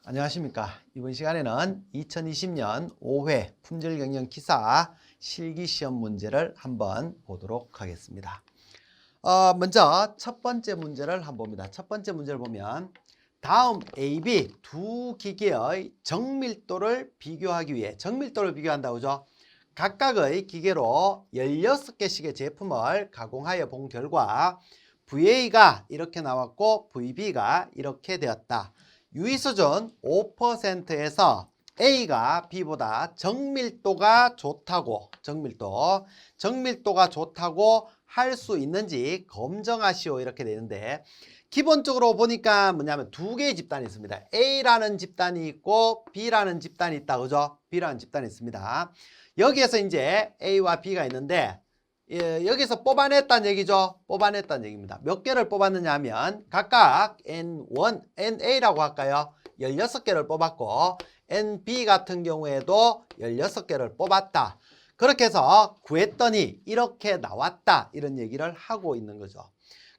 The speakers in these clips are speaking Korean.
안녕하십니까. 이번 시간에는 2020년 5회 품질경영기사 실기시험 문제를 한번 보도록 하겠습니다. 먼저 첫 번째 문제를 한번 봅니다. 첫 번째 문제를 보면 다음 A, B 두 기계의 정밀도를 비교하기 위해 정밀도를 비교한다고 하죠. 각각의 기계로 16개씩의 제품을 가공하여 본 결과 VA가 이렇게 나왔고 VB가 이렇게 되었다. 유의수준 5%에서 A가 B보다 정밀도가 좋다고 정밀도가 좋다고 할 수 있는지 검증하시오 이렇게 되는데, 기본적으로 보니까 뭐냐면 두 개의 집단이 있습니다. A라는 집단이 있고 B라는 집단이 있다, 그죠? B라는 집단이 있습니다. 여기에서 이제 A와 B가 있는데, 여기서 뽑아냈다는 얘기죠. 뽑아냈다는 얘기입니다. 몇 개를 뽑았느냐 하면 각각 N1, NA라고 할까요? 16개를 뽑았고 NB 같은 경우에도 16개를 뽑았다. 그렇게 해서 구했더니 이렇게 나왔다. 이런 얘기를 하고 있는 거죠.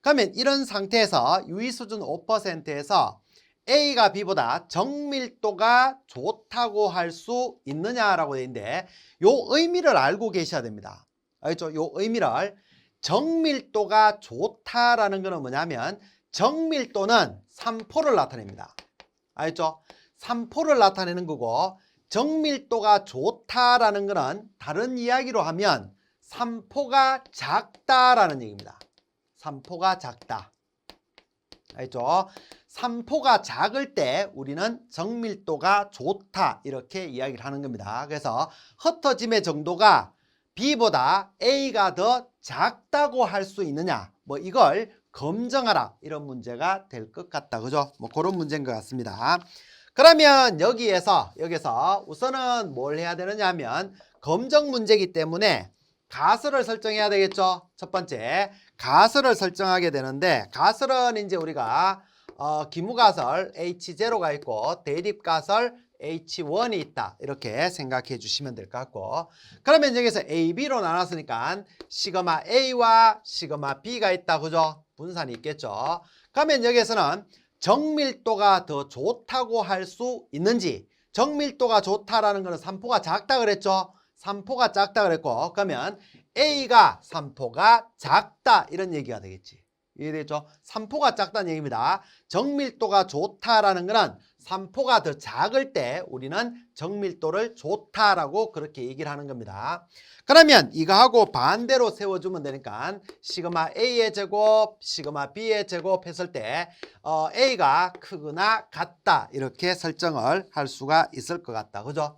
그러면 이런 상태에서 유의수준 5%에서 A가 B보다 정밀도가 좋다고 할 수 있느냐라고 되어 있는데, 요 의미를 알고 계셔야 됩니다. 알겠죠? 요 의미를, 정밀도가 좋다라는 것은 뭐냐면 정밀도는 산포를 나타냅니다. 알겠죠? 산포를 나타내는 거고, 정밀도가 좋다라는 것은 다른 이야기로 하면 산포가 작다라는 얘기입니다. 산포가 작다. 알겠죠? 산포가 작을 때 우리는 정밀도가 좋다 이렇게 이야기를 하는 겁니다. 그래서 흩어짐의 정도가 B보다 A가 더 작다고 할 수 있느냐, 뭐 이걸 검증하라, 이런 문제가 될 것 같다, 그죠? 뭐 그런 문제인 것 같습니다. 그러면 여기서 우선은 뭘 해야 되느냐 하면, 검증 문제이기 때문에 가설을 설정해야 되겠죠. 첫 번째 가설을 설정하게 되는데, 가설은 이제 우리가 기무가설 H0가 있고 대립가설 H1이 있다, 이렇게 생각해 주시면 될 것 같고, 그러면 여기서 A, B로 나눴으니까 시그마 A와 시그마 B가 있다, 그죠? 분산이 있겠죠. 그러면 여기서는 정밀도가 더 좋다고 할 수 있는지, 정밀도가 좋다라는 것은 산포가 작다 그랬죠. 산포가 작다 그랬고, 그러면 A가 산포가 작다 이런 얘기가 되겠지. 이해되죠? 산포가 작다는 얘기입니다. 정밀도가 좋다라는 것은 산포가 더 작을 때 우리는 정밀도를 좋다라고 그렇게 얘기를 하는 겁니다. 그러면 이거하고 반대로 세워주면 되니까 시그마 A의 제곱, 시그마 B의 제곱 했을 때 A가 크거나 같다 이렇게 설정을 할 수가 있을 것 같다, 그죠?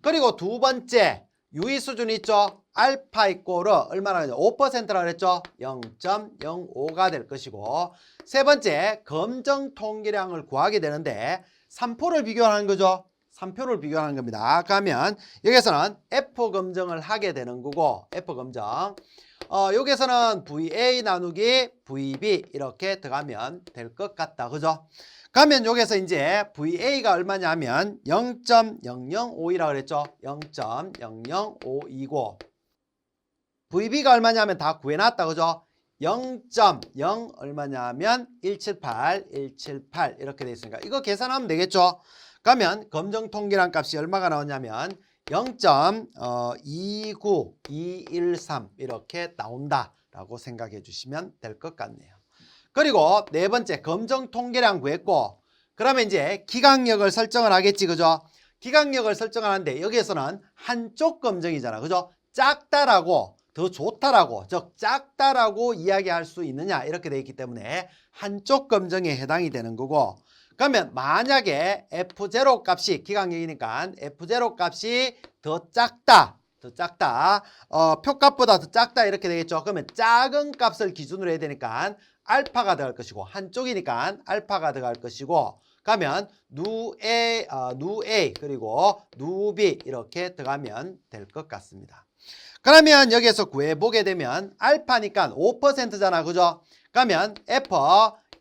그리고 두 번째 유의 수준이 있죠. 알파 이꼬르 얼마나 5%라고 그랬죠. 0.05가 될 것이고, 세 번째 검정 통계량을 구하게 되는데 3포를 비교하는 거죠. 3표를 비교하는 겁니다. 그러면 여기서는 F 검정을 하게 되는 거고, F 검정 여기서는 VA 나누기 VB 이렇게 들어가면 될 것 같다, 그죠? 그러면 여기서 이제 VA가 얼마냐면 0.005이라고 그랬죠. 0.005이고 VB가 얼마냐면 다 구해놨다, 그죠? 0.0 얼마냐면 178 이렇게 되어 있으니까 이거 계산하면 되겠죠. 그러면 검정 통계량 값이 얼마가 나오냐면 0.29213 이렇게 나온다라고 생각해 주시면 될 것 같네요. 그리고 네 번째 검정 통계량 구했고, 그러면 이제 기강력을 설정을 하겠지, 그죠? 기강력을 설정을 하는데 여기에서는 한쪽 검정이잖아, 그죠? 작다라고, 더 좋다라고, 즉 작다라고 이야기할 수 있느냐 이렇게 되어 있기 때문에 한쪽 검정에 해당이 되는 거고, 그러면 만약에 F0 값이 기강력이니까 F0 값이 더 작다, 표값보다 더 작다 이렇게 되겠죠. 그러면 작은 값을 기준으로 해야 되니까 알파가 들어갈 것이고, 한쪽이니까 알파가 들어갈 것이고, 그러면 누 A 그리고 누 B 이렇게 들어가면 될 것 같습니다. 그러면 여기에서 구해보게 되면 알파니까 5%잖아, 그죠? 그러면 F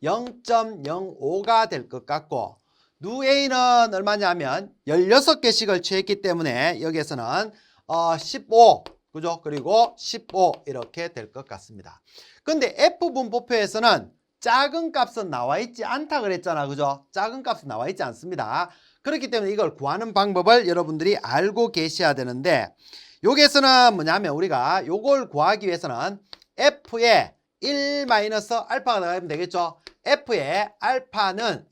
0.05가 될 것 같고, 누 A는 얼마냐면 16개씩을 취했기 때문에 여기에서는 15, 그죠? 그리고 15 이렇게 될 것 같습니다. 근데 F 분포표에서는 작은 값은 나와 있지 않다 그랬잖아. 그죠? 작은 값은 나와 있지 않습니다. 그렇기 때문에 이걸 구하는 방법을 여러분들이 알고 계셔야 되는데, 여기에서는 뭐냐면 우리가 요걸 구하기 위해서는 f의 1-알파가 나가면 되겠죠. f의 알파는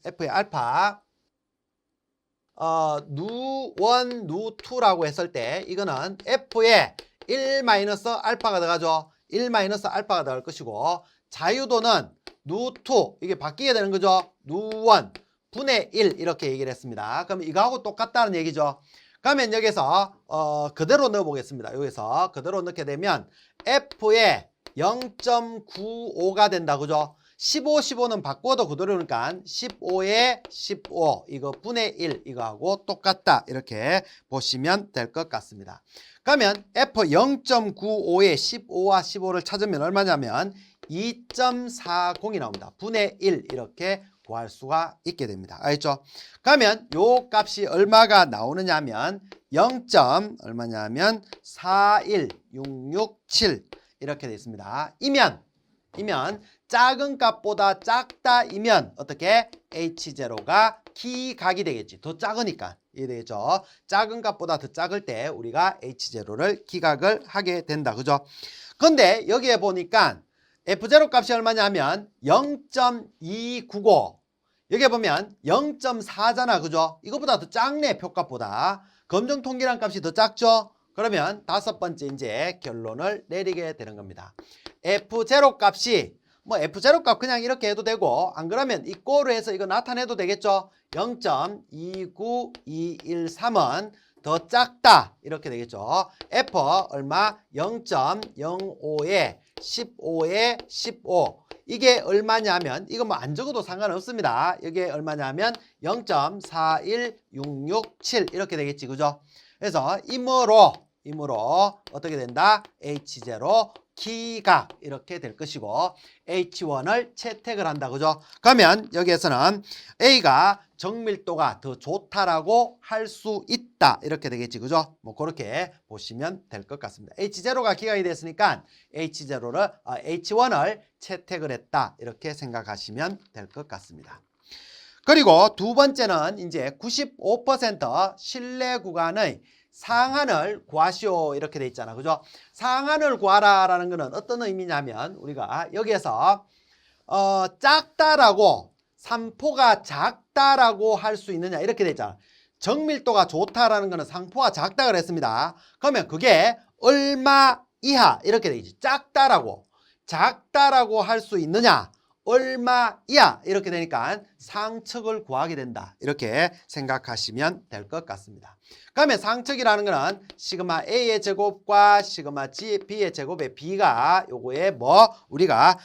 누1, 누2라고 했을 때 이거는 f의 1-알파가 들어가죠. 1-알파가 들어갈 것이고, 자유도는 누2 이게 바뀌게 되는 거죠. 누1 분의 1 이렇게 얘기를 했습니다. 그럼 이거하고 똑같다는 얘기죠. 그러면 여기서 그대로 넣어 보겠습니다. 여기서 그대로 넣게 되면 f의 0.95가 된다. 그죠? 15, 15는 바꿔도 그대로니까 15에 15 이거 분의 1 이거하고 똑같다. 이렇게 보시면 될 것 같습니다. 그러면 f 0.95에 15와 15를 찾으면 얼마냐면 2.40이 나옵니다. 분의 1 이렇게 구할 수가 있게 됩니다. 알겠죠? 그러면 요 값이 얼마가 나오느냐면 0. 얼마냐면 41667 이렇게 되어 있습니다. 이면 작은 값보다 작다이면 어떻게? H0가 기각이 되겠지. 더 작으니까. 이해되겠죠? 작은 값보다 더 작을 때 우리가 H0를 기각을 하게 된다. 그죠? 근데 여기에 보니까 F0 값이 얼마냐면 0.295. 여기 보면 0.4잖아. 그죠? 이거보다 더 작네. 표값보다. 검정통계란 값이 더 작죠? 그러면 다섯 번째 이제 결론을 내리게 되는 겁니다. F0 값이 F0 값 그냥 이렇게 해도 되고, 안 그러면 이꼴로 해서 이거 나타내도 되겠죠? 0.29213은 더 작다. 이렇게 되겠죠? F 얼마? 0.05에 15에 15. 이게 얼마냐면, 이거 뭐 안 적어도 상관없습니다. 이게 얼마냐면 0.41667 이렇게 되겠지. 그죠? 그래서 이므로 어떻게 된다? H0 기각 이렇게 될 것이고, H1을 채택을 한다. 그죠? 그러면 여기에서는 A가 정밀도가 더 좋다라고 할 수 있다. 이렇게 되겠지. 그죠? 뭐 그렇게 보시면 될 것 같습니다. H0가 기각이 됐으니까 H1을 채택을 했다. 이렇게 생각하시면 될 것 같습니다. 그리고 두 번째는 이제 95% 신뢰 구간의 상한을 구하시오 이렇게 돼 있잖아. 그죠? 상한을 구하라라는 거는 어떤 의미냐면, 우리가 여기에서 작다라고, 상포가 작다라고 할 수 있느냐 이렇게 돼 있잖아. 정밀도가 좋다라는 거는 상포가 작다 그랬습니다. 그러면 그게 얼마 이하 이렇게 돼 있지. 작다라고 할 수 있느냐, 얼마 이하 이렇게 되니까 상측을 구하게 된다. 이렇게 생각하시면 될 것 같습니다. 그러면 상측이라는 거는 시그마 A의 제곱과 시그마 B의 제곱의 B가 요거에 우리가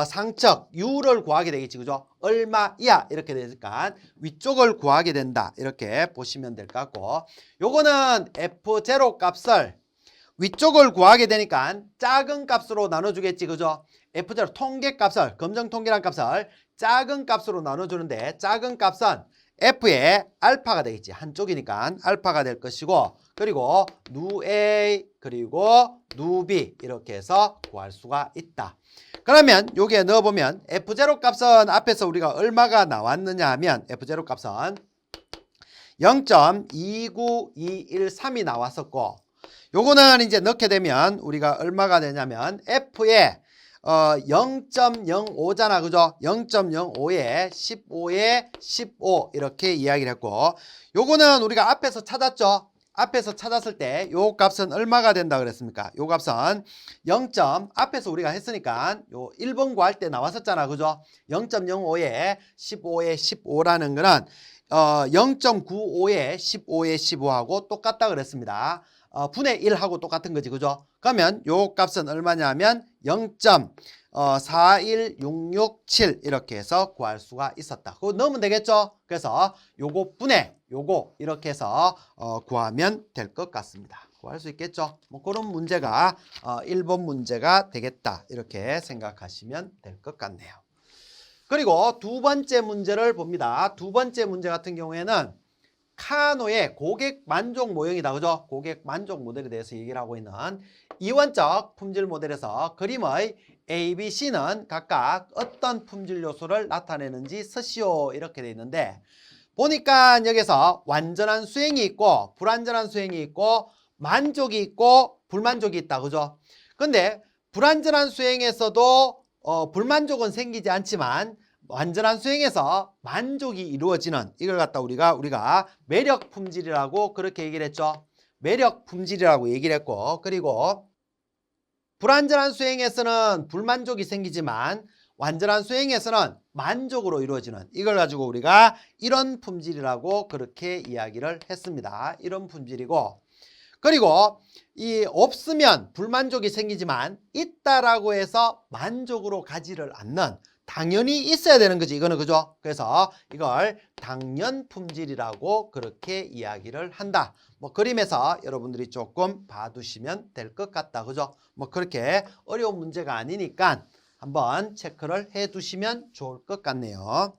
상측 U를 구하게 되겠지. 그죠? 얼마 이하 이렇게 되니까 위쪽을 구하게 된다. 이렇게 보시면 될 것 같고, 요거는 F0 값을 위쪽을 구하게 되니까 작은 값으로 나눠주겠지. 그죠? F0 통계값을, 검정통계란 값을 작은 값으로 나눠주는데, 작은 값은 F의 알파가 되겠지. 한쪽이니까 알파가 될 것이고, 그리고 누 A 그리고 누 B 이렇게 해서 구할 수가 있다. 그러면 여기에 넣어보면 F0 값은 앞에서 우리가 얼마가 나왔느냐 하면, F0 값은 0.29213이 나왔었고, 요거는 이제 넣게 되면 우리가 얼마가 되냐면 F의 0.05잖아. 그죠? 0.05에 15에 15 이렇게 이야기를 했고, 요거는 우리가 앞에서 찾았죠. 앞에서 찾았을 때 요 값은 얼마가 된다 그랬습니까? 요 값은 0. 앞에서 우리가 했으니까 요 1번 구할 때 나왔었잖아. 그죠? 0.05에 15에 15라는 거는 0.95에 15에 15하고 똑같다 그랬습니다. 분의 1하고 똑같은 거지. 그죠? 그러면 요 값은 얼마냐면 0.41667 이렇게 해서 구할 수가 있었다. 그거 넣으면 되겠죠? 그래서 요거 분의 요거 이렇게 해서 구하면 될 것 같습니다. 구할 수 있겠죠? 뭐 그런 문제가 1번 문제가 되겠다. 이렇게 생각하시면 될 것 같네요. 그리고 두 번째 문제를 봅니다. 두 번째 문제 같은 경우에는 카노의 고객 만족 모형이다. 그죠? 고객 만족 모델에 대해서 얘기를 하고 있는 이원적 품질 모델에서 그림의 A, B, C는 각각 어떤 품질 요소를 나타내는지 쓰시오. 이렇게 돼 있는데 보니까 여기서 완전한 수행이 있고 불완전한 수행이 있고 만족이 있고 불만족이 있다. 그죠? 근데 불완전한 수행에서도 불만족은 생기지 않지만 완전한 수행에서 만족이 이루어지는 이걸 갖다 우리가 매력 품질이라고 그렇게 얘기를 했죠. 매력 품질이라고 얘기를 했고 그리고 불완전한 수행에서는 불만족이 생기지만 완전한 수행에서는 만족으로 이루어지는 이걸 가지고 우리가 이런 품질이라고 그렇게 이야기를 했습니다. 이런 품질이고 그리고 이 없으면 불만족이 생기지만 있다라고 해서 만족으로 가지를 않는 당연히 있어야 되는 거지 이거는 그죠? 그래서 이걸 당연 품질이라고 그렇게 이야기를 한다. 뭐 그림에서 여러분들이 조금 봐두시면 될 것 같다. 그죠? 뭐 그렇게 어려운 문제가 아니니까 한번 체크를 해 두시면 좋을 것 같네요.